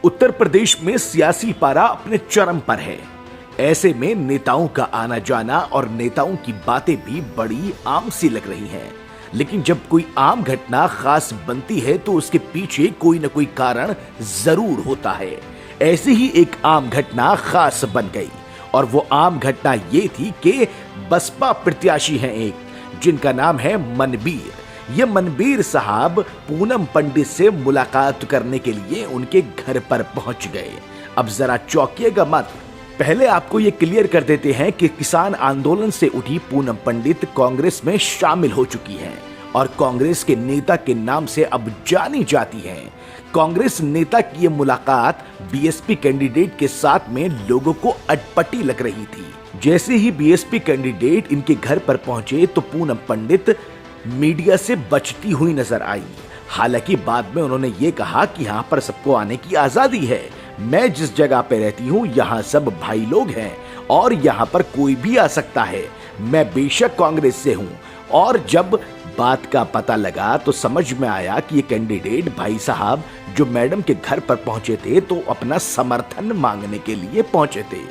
उत्तर प्रदेश में सियासी पारा अपने चरम पर है। ऐसे में नेताओं का आना जाना और नेताओं की बातें भी बड़ी आम सी लग रही हैं। लेकिन जब कोई आम घटना खास बनती है तो उसके पीछे कोई न कोई कारण जरूर होता है। ऐसी ही एक आम घटना खास बन गई और वो आम घटना ये थी कि बसपा प्रत्याशी हैं एक, जिनका नाम है मनबीर। ये मनबीर साहब पूनम पंडित से मुलाकात करने के लिए उनके घर पर पहुंच गए। अब जरा चौंकिएगा मत। पहले आपको ये क्लियर कर देते हैं कि किसान आंदोलन से उठी पूनम पंडित कांग्रेस में शामिल हो चुकी हैं और कांग्रेस के नेता के नाम से अब जानी जाती हैं। कांग्रेस नेता की ये मुलाकात बीएसपी कैंडिडेट के साथ में लोगों को अटपटी लग रही थी। जैसे ही बीएसपी कैंडिडेट इनके घर पर पहुंचे तो पूनम पंडित मीडिया से बचती हुई नजर आई। हालांकि बाद में उन्होंने ये कहा कि यहाँ पर सबको आने की आजादी है। मैं जिस जगह पे रहती हूँ यहाँ सब भाई लोग हैं और यहाँ पर कोई भी आ सकता है। मैं बेशक कांग्रेस से हूँ। और जब बात का पता लगा तो समझ में आया कि ये कैंडिडेट भाई साहब जो मैडम के घर पर पहुंचे थे तो अपना समर्थन मांगने के लिए पहुंचे थे।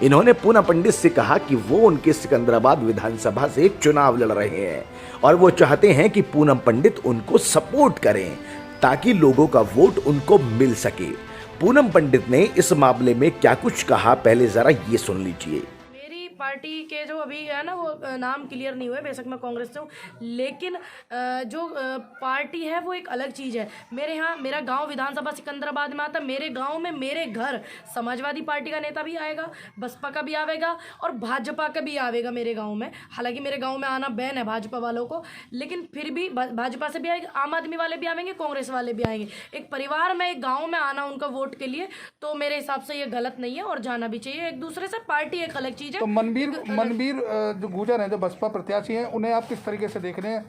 इन्होंने पूनम पंडित से कहा कि वो उनके सिकंदराबाद विधानसभा से चुनाव लड़ रहे हैं और वो चाहते हैं कि पूनम पंडित उनको सपोर्ट करें ताकि लोगों का वोट उनको मिल सके। पूनम पंडित ने इस मामले में क्या कुछ कहा, पहले जरा ये सुन लीजिए। पार्टी के जो अभी है ना वो नाम क्लियर नहीं हुए, बेशक मैं कांग्रेस से हूँ, लेकिन जो पार्टी है वो एक अलग चीज़ है। मेरे यहाँ मेरा गांव विधानसभा सिकंदराबाद में आता। मेरे गांव में मेरे घर समाजवादी पार्टी का नेता भी आएगा, बसपा का भी आवेगा और भाजपा का भी आवेगा मेरे गाँव में। हालांकि मेरे गाँव में आना बैन है भाजपा वालों को, लेकिन फिर भी भाजपा से भी आएगा, आम आदमी वाले भी आएंगे, कांग्रेस वाले भी आएंगे। एक परिवार में एक गाँव में आना उनका वोट के लिए, तो मेरे हिसाब से ये गलत नहीं है और जाना भी चाहिए एक दूसरे से। पार्टी एक अलग चीज़ है। मनबीर जो गुजर हैं, जो बसपा प्रत्याशी हैं, उन्हें आप किस तरीके से देख रहे हैं?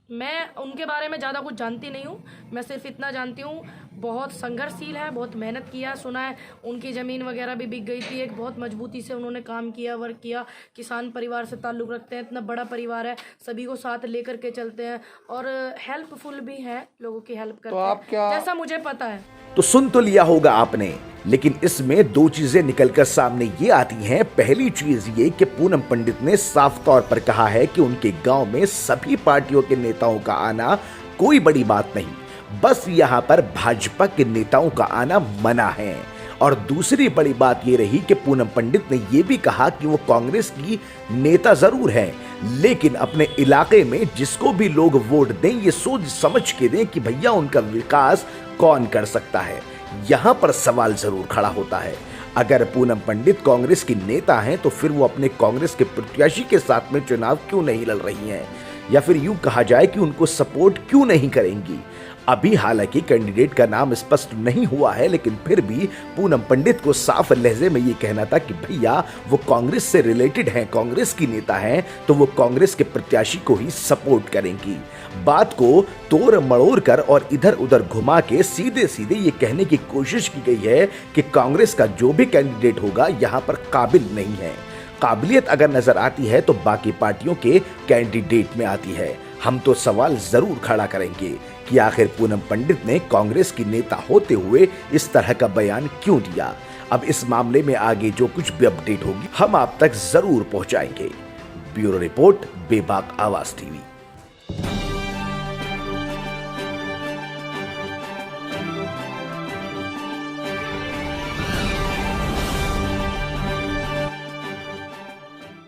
मैं उनके बारे में ज़्यादा कुछ जानती नहीं हूँ। मैं सिर्फ इतना जानती हूँ बहुत संघर्षशील है, बहुत मेहनत किया। सुना है उनकी ज़मीन वगैरह भी बिक गई थी। एक बहुत मजबूती से उन्होंने काम किया, वर्क किया। किसान परिवार से ताल्लुक़ रखते हैं, इतना बड़ा परिवार है, सभी को साथ लेकर के चलते हैं और हेल्पफुल भी है, लोगों की हेल्प करते हैं। आप क्या, जैसा मुझे पता है। तो सुन तो लिया होगा आपने, लेकिन इसमें दो चीजें निकलकर सामने ये आती हैं। पहली चीज ये कि पूनम पंडित ने साफ तौर पर कहा है कि उनके गांव में सभी पार्टियों के नेताओं का आना कोई बड़ी बात नहीं, बस यहां पर भाजपा के नेताओं का आना मना है। और दूसरी बड़ी बात ये रही कि पूनम पंडित ने यह भी कहा कि वो कांग्रेस की नेता जरूर है, लेकिन अपने इलाके में जिसको भी लोग वोट दें ये सोच समझ के दें कि भैया उनका विकास कौन कर सकता है। यहां पर सवाल जरूर खड़ा होता है। अगर पूनम पंडित कांग्रेस की नेता हैं तो फिर वो अपने कांग्रेस के प्रत्याशी के साथ में चुनाव क्यों नहीं लड़ रही हैं, या फिर यूं कहा जाए कि उनको सपोर्ट क्यों नहीं करेंगी। अभी हालांकि कैंडिडेट का नाम स्पष्ट नहीं हुआ है, लेकिन फिर भी पूनम पंडित को साफ लहजे में ये कहना था कि भैया वो कांग्रेस से रिलेटेड हैं, कांग्रेस की नेता हैं, तो वो कांग्रेस के प्रत्याशी को ही सपोर्ट करेंगी। बात को तोड़ मड़ोड़ कर और इधर उधर घुमा के सीधे सीधे ये कहने की कोशिश की गई है कि कांग्रेस का जो भी कैंडिडेट होगा यहाँ पर काबिल नहीं है। काबिलियत अगर नजर आती है तो बाकी पार्टियों के कैंडिडेट में आती है। हम तो सवाल जरूर खड़ा करेंगे कि आखिर पूनम पंडित ने कांग्रेस की नेता होते हुए इस तरह का बयान क्यों दिया। अब इस मामले में आगे जो कुछ भी अपडेट होगी हम आप तक जरूर पहुंचाएंगे। ब्यूरो रिपोर्ट, बेबाक आवाज टीवी।